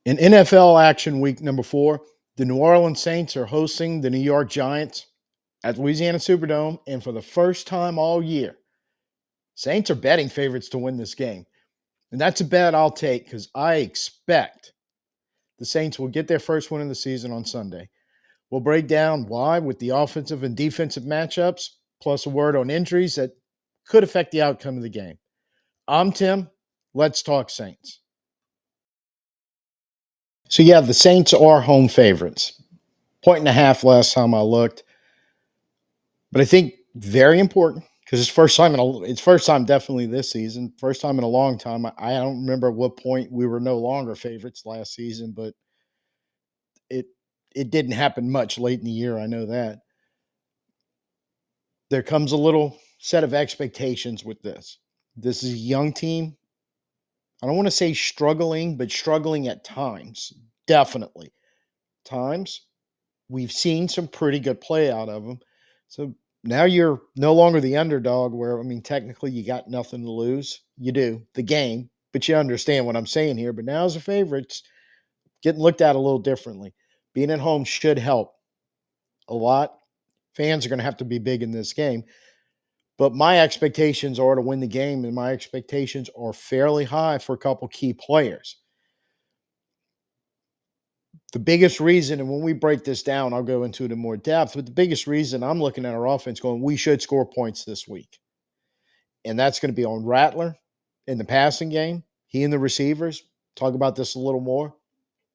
In NFL action week number 4, the New Orleans Saints are hosting the New York Giants at Louisiana Superdome, and for the first time all year, Saints are betting favorites to win this game. And that's a bet I'll take because I expect the Saints will get their first win of the season on Sunday. We'll break down why with the offensive and defensive matchups, plus a word on injuries that could affect the outcome of the game. I'm Tim. Let's talk Saints. So, yeah, the Saints are home favorites. Point and a half last time I looked. But I think very important because it's first time definitely this season, first time in a long time. I don't remember at what point we were no longer favorites last season, but it it didn't happen much late in the year. I know that there comes a little set of expectations with this. This is a young team. I don't want to say struggling, but struggling at times. Definitely times we've seen some pretty good play out of them. So now you're no longer the underdog where, I mean, technically you got nothing to lose. You do the game, but you understand what I'm saying here. But now as a favorite, it's getting looked at a little differently. Being at home should help a lot. Fans are going to have to be big in this game. But my expectations are to win the game, and my expectations are fairly high for a couple key players. The biggest reason, and when we break this down, I'll go into it in more depth, but the biggest reason I'm looking at our offense going, we should score points this week. And that's going to be on Rattler in the passing game. He and the receivers. Talk about this a little more.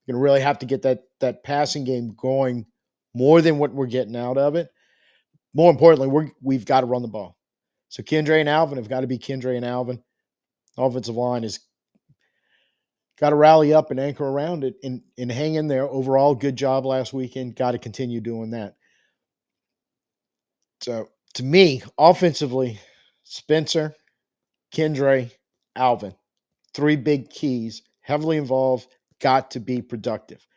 You're going to really have to get that passing game going more than what we're getting out of it. More importantly, we've got to run the ball. So Kendra and Alvin have got to be Kendra and Alvin. Offensive line has got to rally up and anchor around it and hang in there. Overall, good job last weekend. Got to continue doing that. So to me, offensively, Spencer, Kendra, Alvin, three big keys, heavily involved, got to be productive.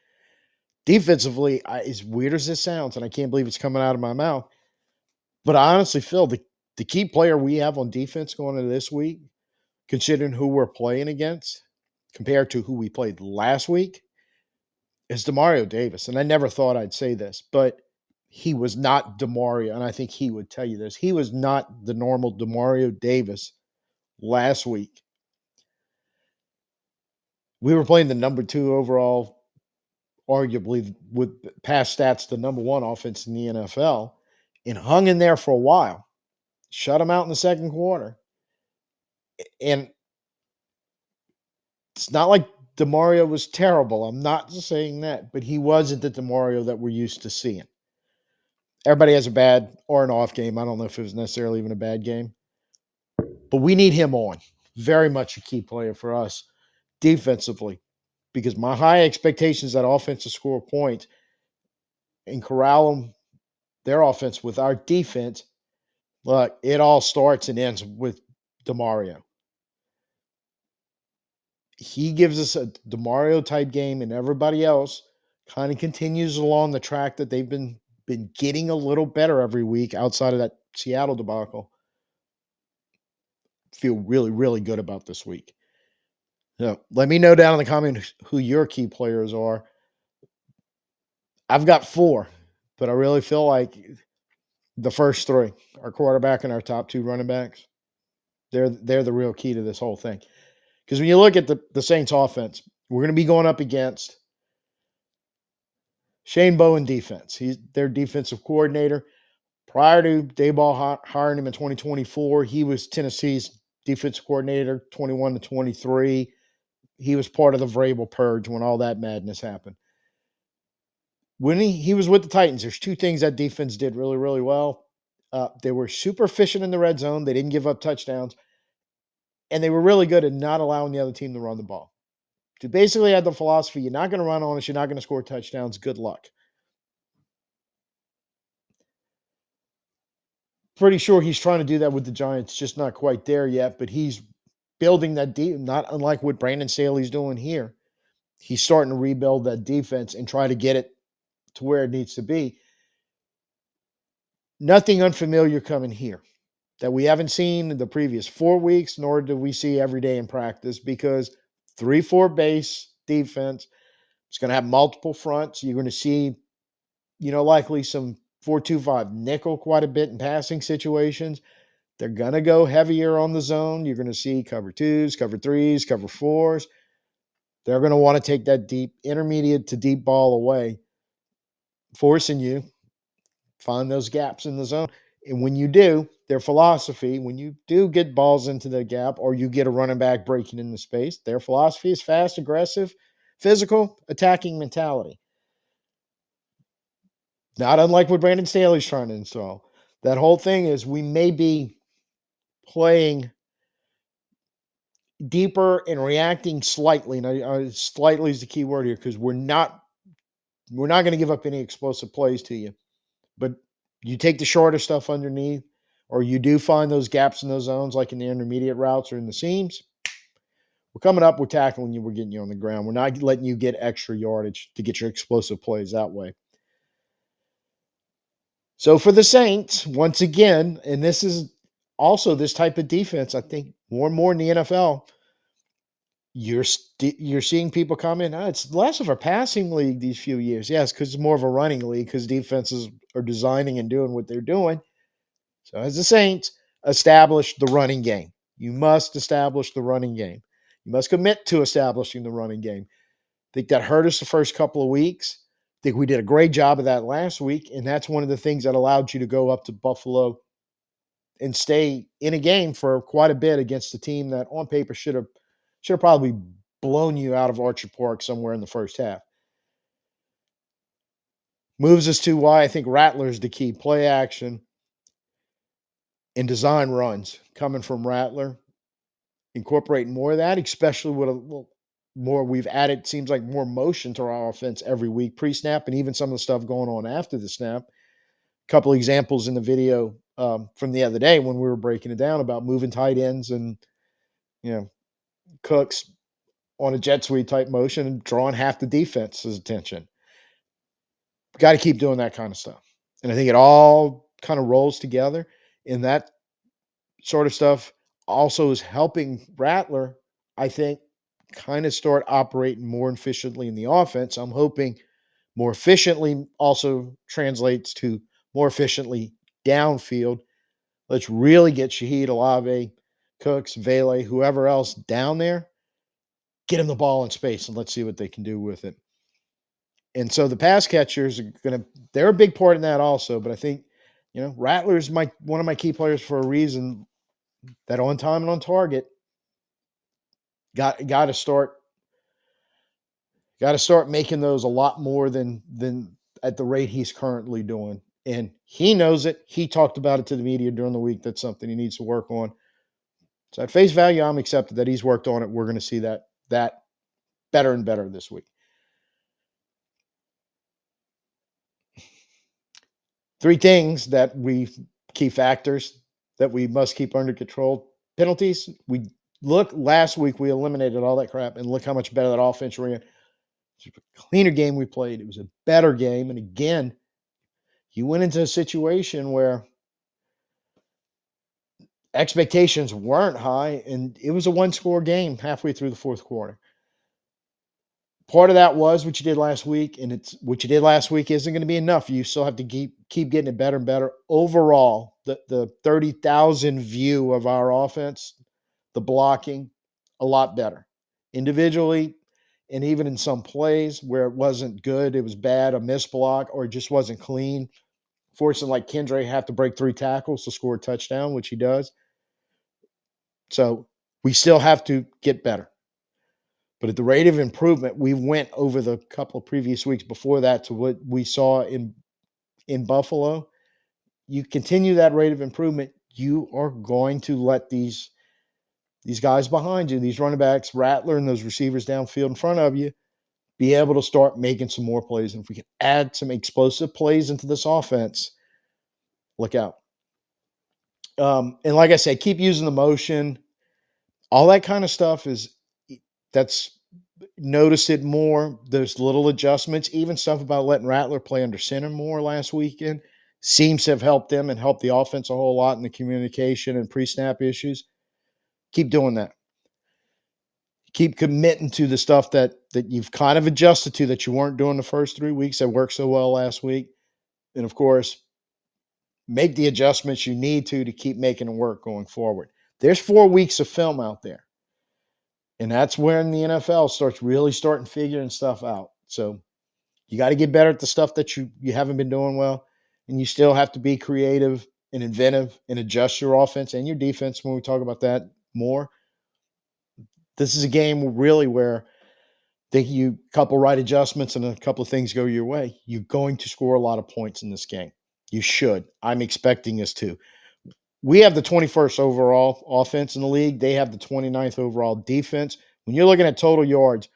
Defensively, as weird as this sounds, and I can't believe it's coming out of my mouth, but I honestly feel the key player we have on defense going into this week, considering who we're playing against compared to who we played last week, is Demario Davis. And I never thought I'd say this, but he was not Demario, and I think he would tell you this. He was not the normal Demario Davis last week. We were playing the number 2 overall, arguably with past stats, the number 1 offense in the NFL, and hung in there for a while. Shut him out in the second quarter. And it's not like Demario was terrible. I'm not saying that, but he wasn't the Demario that we're used to seeing. Everybody has a bad or an off game. I don't know if it was necessarily even a bad game, but we need him on. Very much a key player for us defensively because my high expectations that offense to score points and corral them, their offense with our defense. Look, it all starts and ends with Demario. He gives us a Demario type game, and everybody else kind of continues along the track that they've been getting a little better every week outside of that Seattle debacle. Feel really, really good about this week. So let me know down in the comments who your key players are. I've got 4, but I really feel like the first 3, our quarterback and our top 2 running backs, they're the real key to this whole thing. Because when you look at the Saints offense, we're going to be going up against Shane Bowen defense. He's their defensive coordinator. Prior to Dayball hiring him in 2024, he was Tennessee's defensive coordinator, 21 to 23. He was part of the Vrabel purge when all that madness happened. When he was with the Titans, there's 2 things that defense did really, really well. They were super efficient in the red zone. They didn't give up touchdowns. And they were really good at not allowing the other team to run the ball. They basically had the philosophy, you're not going to run on us, you're not going to score touchdowns, good luck. Pretty sure he's trying to do that with the Giants, just not quite there yet, but he's building that deep, not unlike what Brandon Staley's doing here. He's starting to rebuild that defense and try to get it to where it needs to be. Nothing unfamiliar coming here that we haven't seen in the previous 4 weeks, nor do we see every day in practice because 3-4 base defense. It's going to have multiple fronts. You're going to see, likely some 4-2-5 nickel quite a bit in passing situations. They're going to go heavier on the zone. You're going to see cover twos, cover threes, cover fours. They're going to want to take that deep, intermediate to deep ball away, forcing you find those gaps in the zone. And when you do, their philosophy, when you do get balls into the gap or you get a running back breaking into space, their philosophy is fast, aggressive, physical, attacking mentality. Not unlike what Brandon Staley's trying to install. That whole thing is we may be playing deeper and reacting slightly. Now, slightly is the key word here because we're not going to give up any explosive plays to you. But you take the shorter stuff underneath, or you do find those gaps in those zones, like in the intermediate routes or in the seams. We're coming up, we're tackling you, we're getting you on the ground. We're not letting you get extra yardage to get your explosive plays that way. So for the Saints, once again, and this is also this type of defense, I think more and more in the NFL, you're seeing people come in. "Oh, it's less of a passing league these few years." Yes, because it's more of a running league because defenses are designing and doing what they're doing. So as the Saints, establish the running game. You must establish the running game. You must commit to establishing the running game. I think that hurt us the first couple of weeks. I think we did a great job of that last week, and that's one of the things that allowed you to go up to Buffalo and stay in a game for quite a bit against a team that on paper should have probably blown you out of Orchard Park somewhere in the first half. Moves us to why I think Rattler is the key. Play action and design runs coming from Rattler. Incorporate more of that, especially with a little more we've added, seems like more motion to our offense every week, pre-snap, and even some of the stuff going on after the snap. A couple examples in the video from the other day when we were breaking it down about moving tight ends and you know Cooks on a jet sweep type motion and drawing half the defense's attention. Got to keep doing that kind of stuff, and I think it all kind of rolls together. And that sort of stuff also is helping Rattler, I think, kind of start operating more efficiently in the offense. I'm hoping more efficiently also translates to more efficiently downfield. Let's really get Shahid Olave, Cooks, Vele, whoever else down there, get him the ball in space and let's see what they can do with it. And so the pass catchers are they're a big part in that also. But I think, Rattler's one of my key players for a reason. That on time and on target, got to start making those a lot more than at the rate he's currently doing. And he knows it. He talked about it to the media during the week. That's something he needs to work on. So at face value, I'm accepted that he's worked on it. We're going to see that better and better this week. Three things that key factors that we must keep under control. Penalties. We look last week, we eliminated all that crap, and look how much better that offense ran. It was a cleaner game we played. It was a better game. And again, you went into a situation where expectations weren't high, and it was a one-score game halfway through the fourth quarter. Part of that was what you did last week, and it's what you did last week isn't going to be enough. You still have to keep getting it better and better. Overall, the 30,000 view of our offense, the blocking, a lot better. Individually, and even in some plays where it wasn't good, it was bad, a missed block, or it just wasn't clean. Forcing like Kendra have to break 3 tackles to score a touchdown, which he does. So we still have to get better. But at the rate of improvement, we went over the couple of previous weeks before that to what we saw in Buffalo. You continue that rate of improvement, you are going to let these guys behind you, these running backs, Rattler, and those receivers downfield in front of you, be able to start making some more plays. And if we can add some explosive plays into this offense, look out. And like I said, keep using the motion. All that kind of stuff that's noticed it more. There's little adjustments, even stuff about letting Rattler play under center more last weekend seems to have helped them and helped the offense a whole lot in the communication and pre-snap issues. Keep doing that. Keep committing to the stuff that you've kind of adjusted to that you weren't doing the first 3 weeks that worked so well last week. And of course, make the adjustments you need to keep making it work going forward. There's 4 weeks of film out there. And that's when the NFL starts really starting figuring stuff out. So you got to get better at the stuff that you haven't been doing well. And you still have to be creative and inventive and adjust your offense and your defense when we talk about that more. This is a game really where think you couple right adjustments and a couple of things go your way, you're going to score a lot of points in this game. You should. I'm expecting us to. We have the 21st overall offense in the league. They have the 29th overall defense. When you're looking at total yards,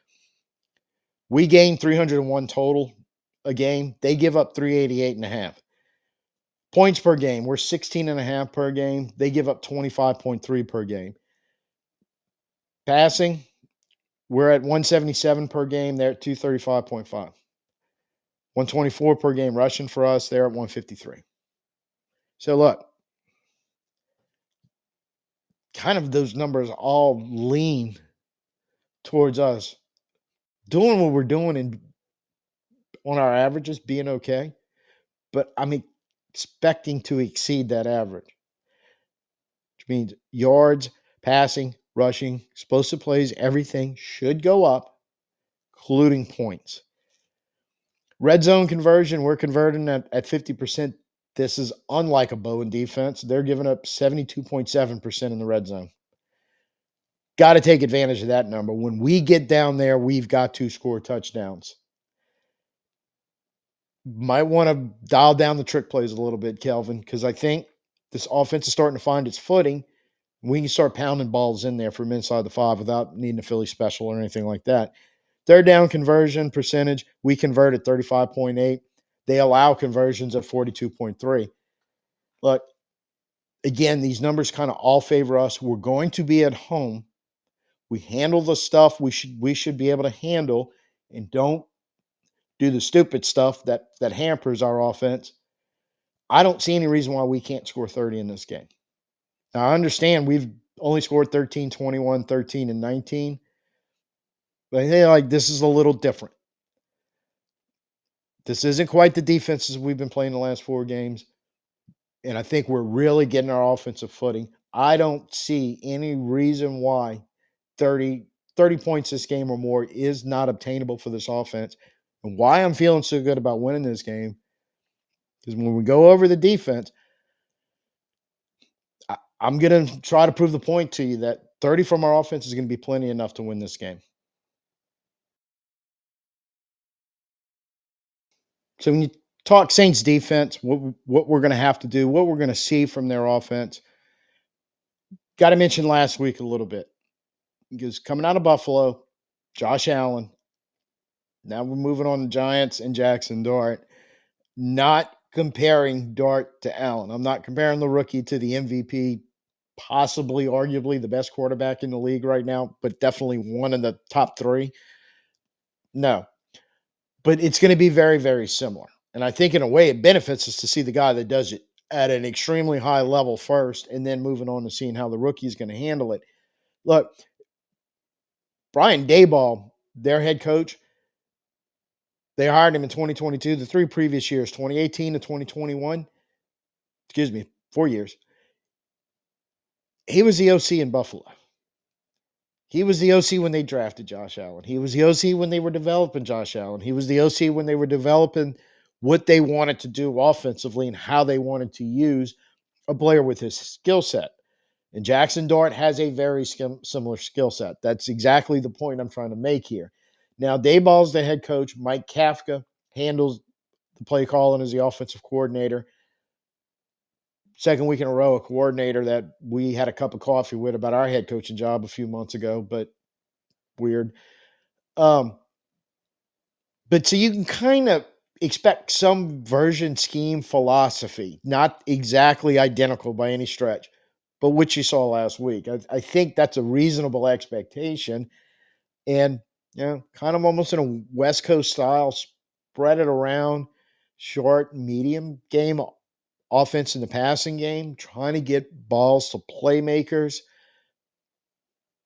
we gain 301 total a game. They give up 388 and a half. Points per game, we're 16 and a half per game. They give up 25.3 per game. Passing, we're at 177 per game. They're at 235.5. 124 per game rushing for us. They're at 153. So look, kind of those numbers all lean towards us doing what we're doing and on our averages being okay. But I'm expecting to exceed that average, which means yards, passing, rushing, explosive plays, everything should go up, including points. Red zone conversion, we're converting at 50%. This is unlike a Bowen defense. They're giving up 72.7% in the red zone. Got to take advantage of that number. When we get down there, we've got to score touchdowns. Might want to dial down the trick plays a little bit, Kelvin, because I think this offense is starting to find its footing. We can start pounding balls in there from inside the 5 without needing a Philly special or anything like that. Third down conversion percentage, we convert at 35.8. They allow conversions at 42.3. Look, again, these numbers kind of all favor us. We're going to be at home. We handle the stuff we should be able to handle, and don't do the stupid stuff that hampers our offense. I don't see any reason why we can't score 30 in this game. Now, I understand we've only scored 13, 21, 13, and 19. But hey, like this is a little different. This isn't quite the defenses we've been playing the last 4 games. And I think we're really getting our offensive footing. I don't see any reason why 30 points this game or more is not obtainable for this offense. And why I'm feeling so good about winning this game is when we go over the defense, I'm going to try to prove the point to you that 30 from our offense is going to be plenty enough to win this game. So when you talk Saints defense, what we're going to have to do, what we're going to see from their offense, got to mention last week a little bit because coming out of Buffalo, Josh Allen, now we're moving on to Giants and Jackson Dart. Not comparing Dart to Allen. I'm not comparing the rookie to the MVP, possibly, arguably the best quarterback in the league right now, but definitely one in the top 3. No, but it's going to be very, very similar. And I think in a way it benefits us to see the guy that does it at an extremely high level first and then moving on to seeing how the rookie is going to handle it. Look, Brian Daboll, their head coach, they hired him in 2022. The 3 previous years, 2018 to 2021, 4 years, he was the OC in Buffalo. He was the OC when they drafted Josh Allen. He was the OC when they were developing Josh Allen. He was the OC when they were developing what they wanted to do offensively and how they wanted to use a player with his skill set. And Jackson Dart has a very similar skill set. That's exactly the point I'm trying to make here. Now, Dayball's the head coach. Mike Kafka handles the play calling as the offensive coordinator. Second week in a row, a coordinator that we had a cup of coffee with about our head coaching job a few months ago, but weird. Um, but so you can kind of expect some version, scheme, philosophy, not exactly identical by any stretch, but what you saw last week. I think that's a reasonable expectation. And, kind of almost in a West Coast style, spread it around, short, medium game, offense in the passing game, trying to get balls to playmakers,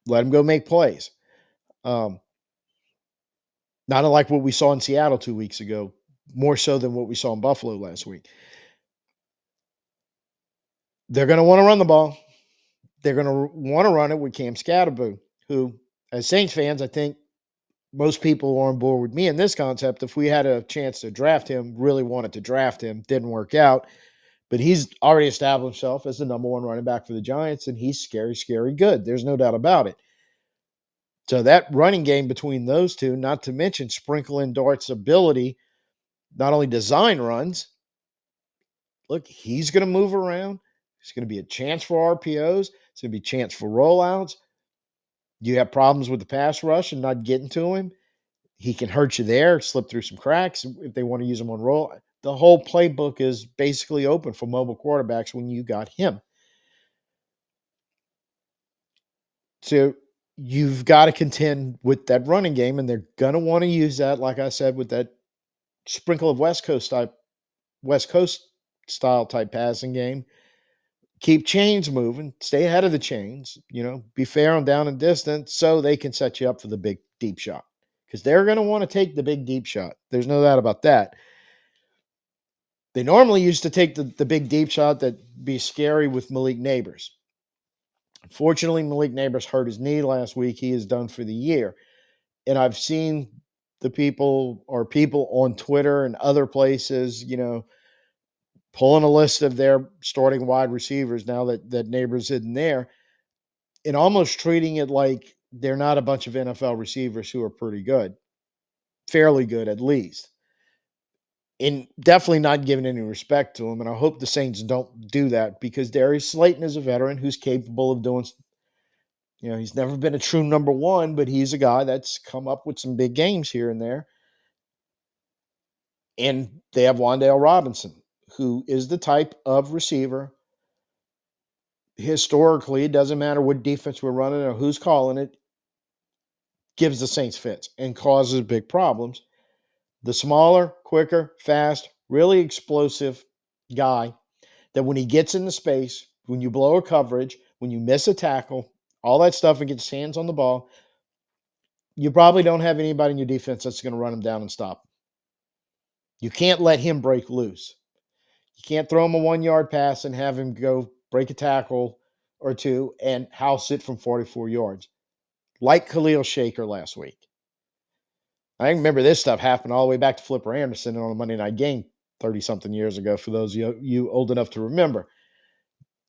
let them go make plays. Um, Not unlike what we saw in Seattle 2 weeks ago, more so than what we saw in Buffalo last week. They're going to want to run the ball. They're going to want to run it with Cam Scatterboo, who, as Saints fans, I think most people are on board with me in this concept. If we had a chance to draft him, really wanted to draft him, didn't work out. But he's already established himself as the number one running back for the Giants, and he's scary, scary good. There's no doubt about it. So that running game between those two, not to mention sprinkle in Dart's ability, not only design runs, look, he's going to move around. It's going to be a chance for RPOs. It's going to be a chance for rollouts. You have problems with the pass rush and not getting to him. He can hurt you there, slip through some cracks if they want to use him on roll. The whole playbook is basically open for mobile quarterbacks when you got him. So you've got to contend with that running game, and they're going to want to use that, like I said, with that sprinkle of West Coast style type passing game. Keep chains moving, stay ahead of the chains, be fair on down and distance so they can set you up for the big deep shot. Because they're going to want to take the big deep shot. There's no doubt about that. They normally used to take the big deep shot that be scary with Malik Neighbors. Unfortunately, Malik Neighbors hurt his knee last week. He is done for the year. And I've seen people on Twitter and other places, pulling a list of their starting wide receivers now that Neighbors isn't there, and almost treating it like they're not a bunch of NFL receivers who are pretty good, fairly good at least. And definitely not giving any respect to him. And I hope the Saints don't do that because Darius Slayton is a veteran who's capable of doing, he's never been a true number one, but he's a guy that's come up with some big games here and there. And they have Wan'Dale Robinson, who is the type of receiver. Historically, it doesn't matter what defense we're running or who's calling it, gives the Saints fits and causes big problems. The smaller, quicker, fast, really explosive guy that when he gets into space, when you blow a coverage, when you miss a tackle, all that stuff and gets hands on the ball, you probably don't have anybody in your defense that's going to run him down and stop him. You can't let him break loose. You can't throw him a 1 yard pass and have him go break a tackle or two and house it from 44 yards, like Khalil Shaker last week. I remember this stuff happened all the way back to Flipper Anderson on a Monday night game 30 something years ago, for those of you old enough to remember.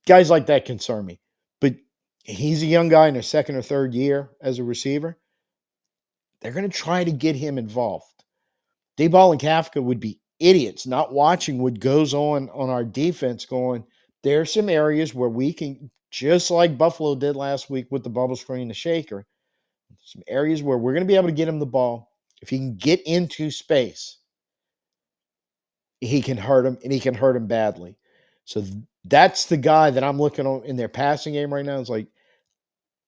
Guys like that concern me. But he's a young guy in his second or third year as a receiver. They're going to try to get him involved. Dayball and Kafka would be idiots not watching what goes on our defense going, there's some areas where we can, just like Buffalo did last week with the bubble screen, the shaker, some areas where we're going to be able to get him the ball. If he can get into space, he can hurt him, and he can hurt him badly. So that's the guy that I'm looking on in their passing game right now. It's like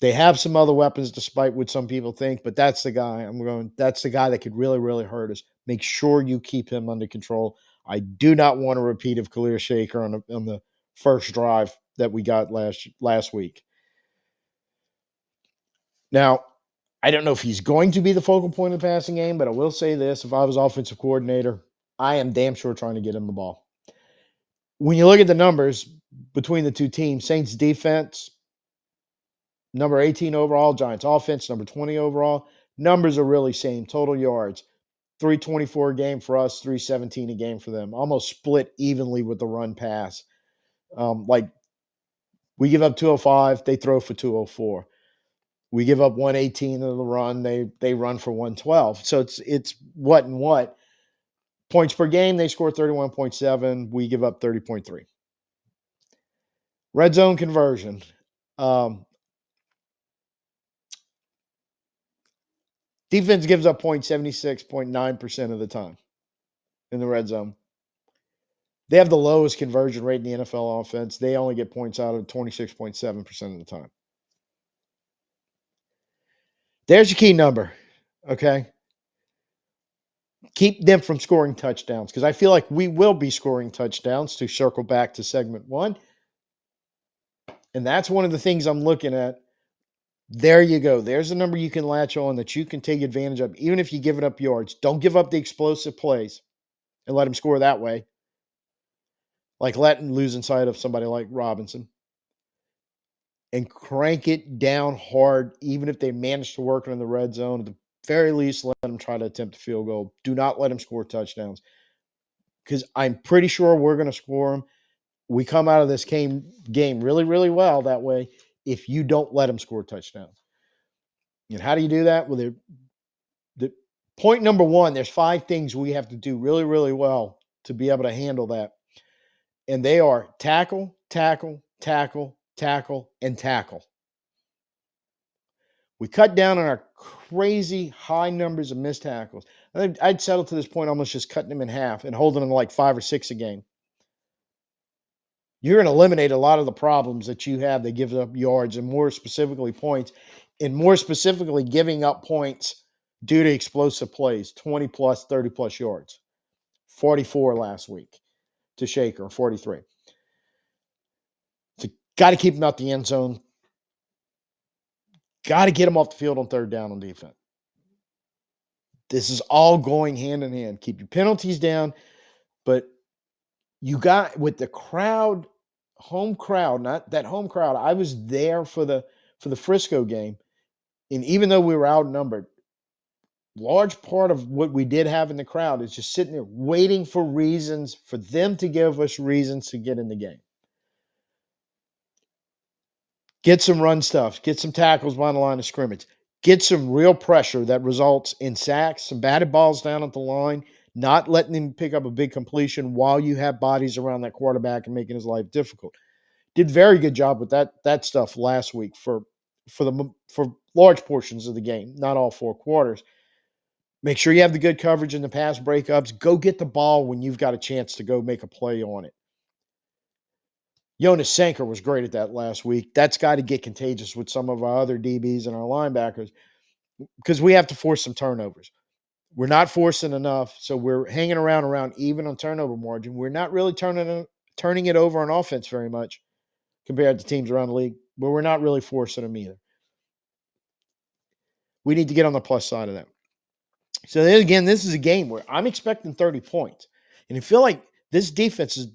they have some other weapons, despite what some people think, but that's the guy that's the guy that could really, really hurt us. Make sure you keep him under control. I do not want a repeat of Khalil Shaker on the first drive that we got last week. Now, I don't know if he's going to be the focal point of the passing game, but I will say this: if I was offensive coordinator, I am damn sure trying to get him the ball. When you look at the numbers between the two teams, Saints defense, number 18 overall, Giants offense, number 20 overall. Numbers are really same. Total yards, 324 a game for us, 317 a game for them. Almost split evenly with the run pass. Like we give up 205, they throw for 204. We give up 118 in the run, they run for 112. So it's what and what. Points per game, they score 31.7. We give up 30.3. Red zone conversion. Um, Defense gives up 76.9% of the time in the red zone. They have the lowest conversion rate in the NFL offense. They only get points out of 26.7% of the time. There's your key number, okay? Keep them from scoring touchdowns because I feel like we will be scoring touchdowns, to circle back to segment one. And that's one of the things I'm looking at. There you go. There's a number you can latch on that you can take advantage of, even if you give it up yards. Don't give up the explosive plays and let him score that way, like letting losing sight of somebody like Robinson, and crank it down hard, even if they manage to work it in the red zone. At the very least, let them try to attempt a field goal. Do not let them score touchdowns because I'm pretty sure we're going to score them. We come out of this game really, really well that way if you don't let them score touchdowns. And how do you do that? Well, the point number one, there's 5 things we have to do really, really well to be able to handle that. And they are tackle, tackle, tackle, tackle, and tackle. We cut down on our crazy high numbers of missed tackles. I'd settle to this point almost just cutting them in half and holding them to like 5 or 6 a game. You're going to eliminate a lot of the problems that you have that gives up yards and more specifically points, and more specifically giving up points due to explosive plays, 20 plus, 30 plus yards, 44 last week to Shaker, 43. So got to keep them out the end zone. Got to get them off the field on third down on defense. This is all going hand in hand. Keep your penalties down, but you got with the crowd, home crowd, not that home crowd. I was there for the Frisco game, and even though we were outnumbered, large part of what we did have in the crowd is just sitting there waiting for reasons for them to give us reasons to get in the game. Get some run stuff, get some tackles behind the line of scrimmage, get some real pressure that results in sacks, some batted balls down at the line, not letting him pick up a big completion while you have bodies around that quarterback and making his life difficult. Did very good job with that stuff last week for large portions of the game, not all 4 quarters. Make sure you have the good coverage in the pass breakups. Go get the ball when you've got a chance to go make a play on it. Jonas Sanker was great at that last week. That's got to get contagious with some of our other DBs and our linebackers because we have to force some turnovers. We're not forcing enough, so we're hanging around even on turnover margin. We're not really turning it over on offense very much compared to teams around the league, but we're not really forcing them either. We need to get on the plus side of that. So then again, this is a game where I'm expecting 30 points. And I feel like this defense has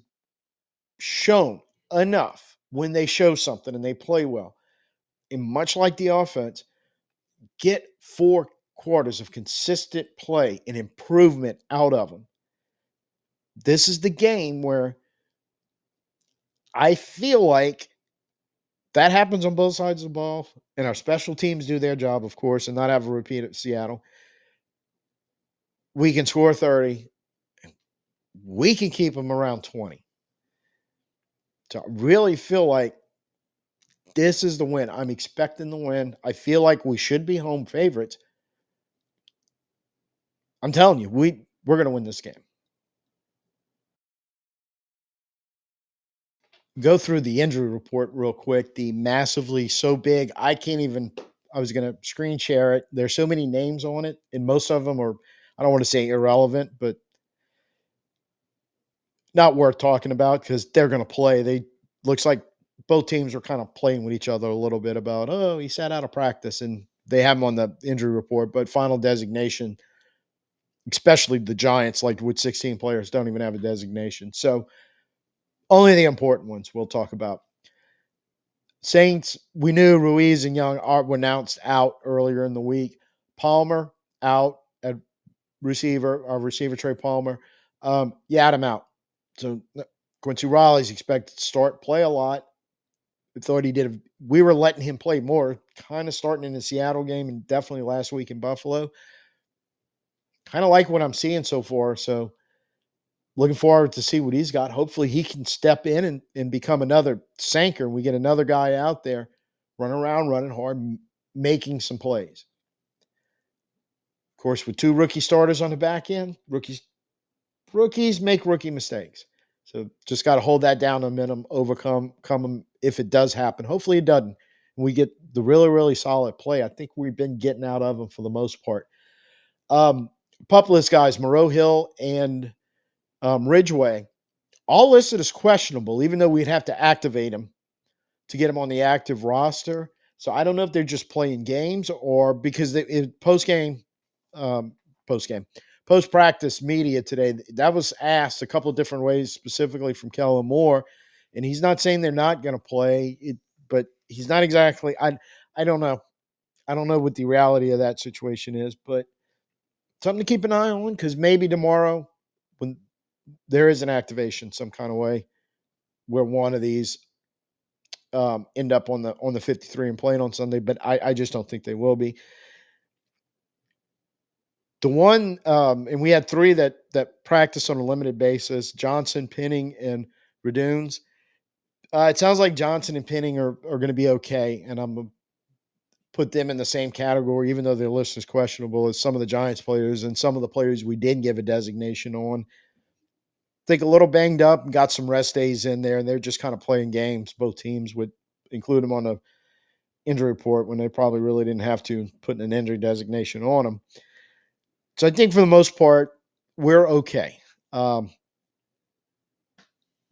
shown enough when they show something and they play well. And much like the offense, get 4 quarters of consistent play and improvement out of them. This is the game where I feel like that happens on both sides of the ball, and our special teams do their job, of course, and not have a repeat at Seattle. We can score 30. We can keep them around 20. So I really feel like this is the win. I'm expecting the win. I feel like we should be home favorites. I'm telling you, we're going to win this game. Go through the injury report real quick. The massively so big, I can't even. I was going to screen share it. There's so many names on it, and most of them are. I don't want to say irrelevant, but not worth talking about because they're going to play. They looks like both teams are kind of playing with each other a little bit about. Oh, he sat out of practice, and they have him on the injury report, but final designation. Especially the Giants, like with 16 players, don't even have a designation. So only the important ones we'll talk about. Saints, we knew Ruiz and Young were announced out earlier in the week. Palmer out at receiver, our receiver Trey Palmer. Yadam out. So Quincy Riley's expected to start, play a lot. We thought he did. We were letting him play more, kind of starting in the Seattle game and definitely last week in Buffalo. Kind of like what I'm seeing so far. So looking forward to see what he's got. Hopefully he can step in and become another Sanker. We get another guy out there running around, running hard, making some plays. Of course, with 2 rookie starters on the back end, rookies make rookie mistakes. So just got to hold that down a minimum, overcome them if it does happen. Hopefully it doesn't. We get the really, really solid play. I think we've been getting out of them for the most part. Couple of guys, Moreau Hill and Ridgeway, all listed as questionable, even though we'd have to activate him to get him on the active roster. So I don't know if they're just playing games or because post game, um, post game, post practice media today that was asked a couple of different ways, specifically from Kellen Moore, and he's not saying they're not going to play it, but he's not exactly. I don't know. I don't know what the reality of that situation is, but something to keep an eye on because maybe tomorrow, when there is an activation some kind of way, where one of these end up on the 53 and playing on Sunday, but I just don't think they will be. The one, and we had three that practice on a limited basis: Johnson, Penning, and Redunes. It sounds like Johnson and Penning are going to be okay, and I'm gonna put them in the same category, even though their list is questionable, as some of the Giants players and some of the players we did give a designation on. Think a little banged up, got some rest days in there, and they're just kind of playing games. Both teams would include them on a injury report when they probably really didn't have to, putting an injury designation on them. So I think for the most part, we're okay. Um,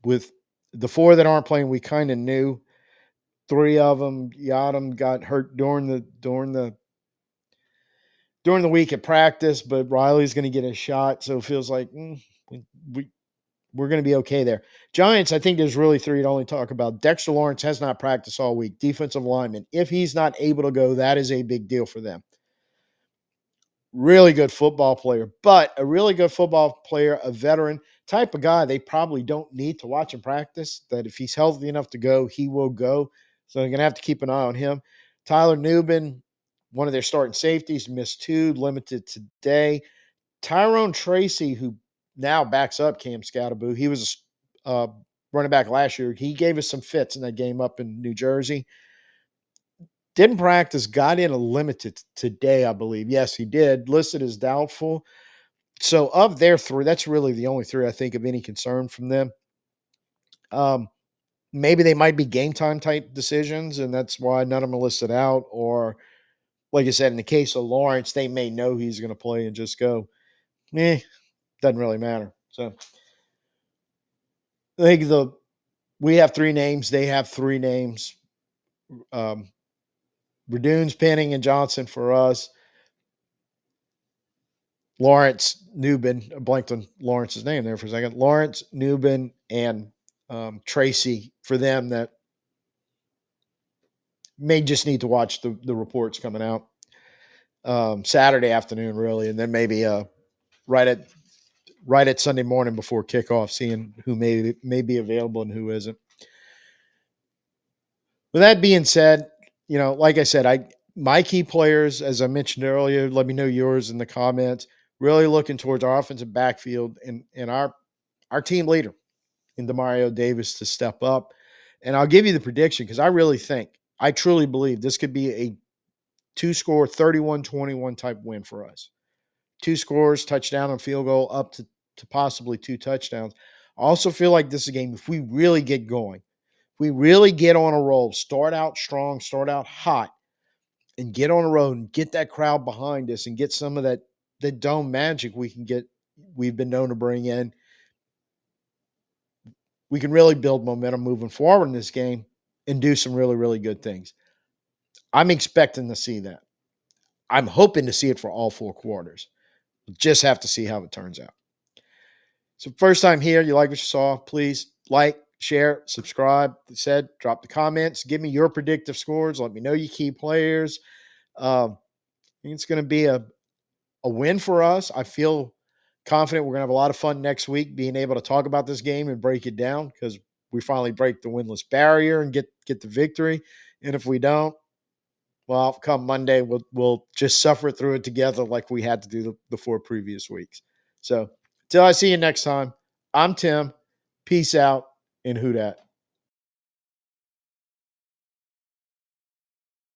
with the four that aren't playing, we kind of knew. Three of them, Yadam got hurt during the week at practice, but Riley's going to get a shot, so it feels like we, we we're going to be okay there. Giants, I think there's really three to only talk about. Dexter Lawrence has not practiced all week. Defensive lineman. If he's not able to go, that is a big deal for them. Really good football player, but a really good football player, a veteran type of guy they probably don't need to watch him practice. That if he's healthy enough to go, he will go. So they're going to have to keep an eye on him. Tyler Newbin, one of their starting safeties, missed two, limited today. Tyrone Tracy, who now backs up Cam Scatterboo, he was a running back last year. He gave us some fits in that game up in New Jersey. Didn't practice, got in a limited today, I believe. Yes, he did. Listed as doubtful. So of their three, that's really the only three I think of any concern from them. Um, Maybe they might be game time type decisions, and that's why none of them are listed out. Or, like I said, in the case of Lawrence, they may know he's going to play and just go, doesn't really matter. So I think we have three names. They have three names. Um, Redunes, Penning, and Johnson for us. Lawrence, Newbin, I blanked on Lawrence's name there for a second. Lawrence, Newbin, and Tracy for them that may just need to watch the reports coming out Saturday afternoon, really, and then maybe right at right at Sunday morning before kickoff, seeing who may be available and who isn't. With that being said, like I said, my key players, as I mentioned earlier, let me know yours in the comments. Really looking towards our offensive backfield and our team leader in Demario Davis to step up. And I'll give you the prediction because I truly believe this could be a two-score 31-21 type win for us. Two scores, touchdown and field goal, up to possibly two touchdowns. I also feel like this is a game, if we really get going, if we really get on a roll, start out strong, start out hot, and get on the road and get that crowd behind us and get some of that dome magic we've been known to bring in, we can really build momentum moving forward in this game and do some really, really good things. I'm expecting to see that. I'm hoping to see it for all four quarters. We'll just have to see how it turns out. So, first time here, you like what you saw, please like, share, subscribe. Like I said, drop the comments. Give me your predictive scores. Let me know your key players. I think it's going to be a win for us. I feel confident we're going to have a lot of fun next week being able to talk about this game and break it down because we finally break the winless barrier and get the victory. And if we don't, well, come Monday, we'll just suffer through it together like we had to do the four previous weeks. So, till I see you next time, I'm Tim. Peace out and who dat.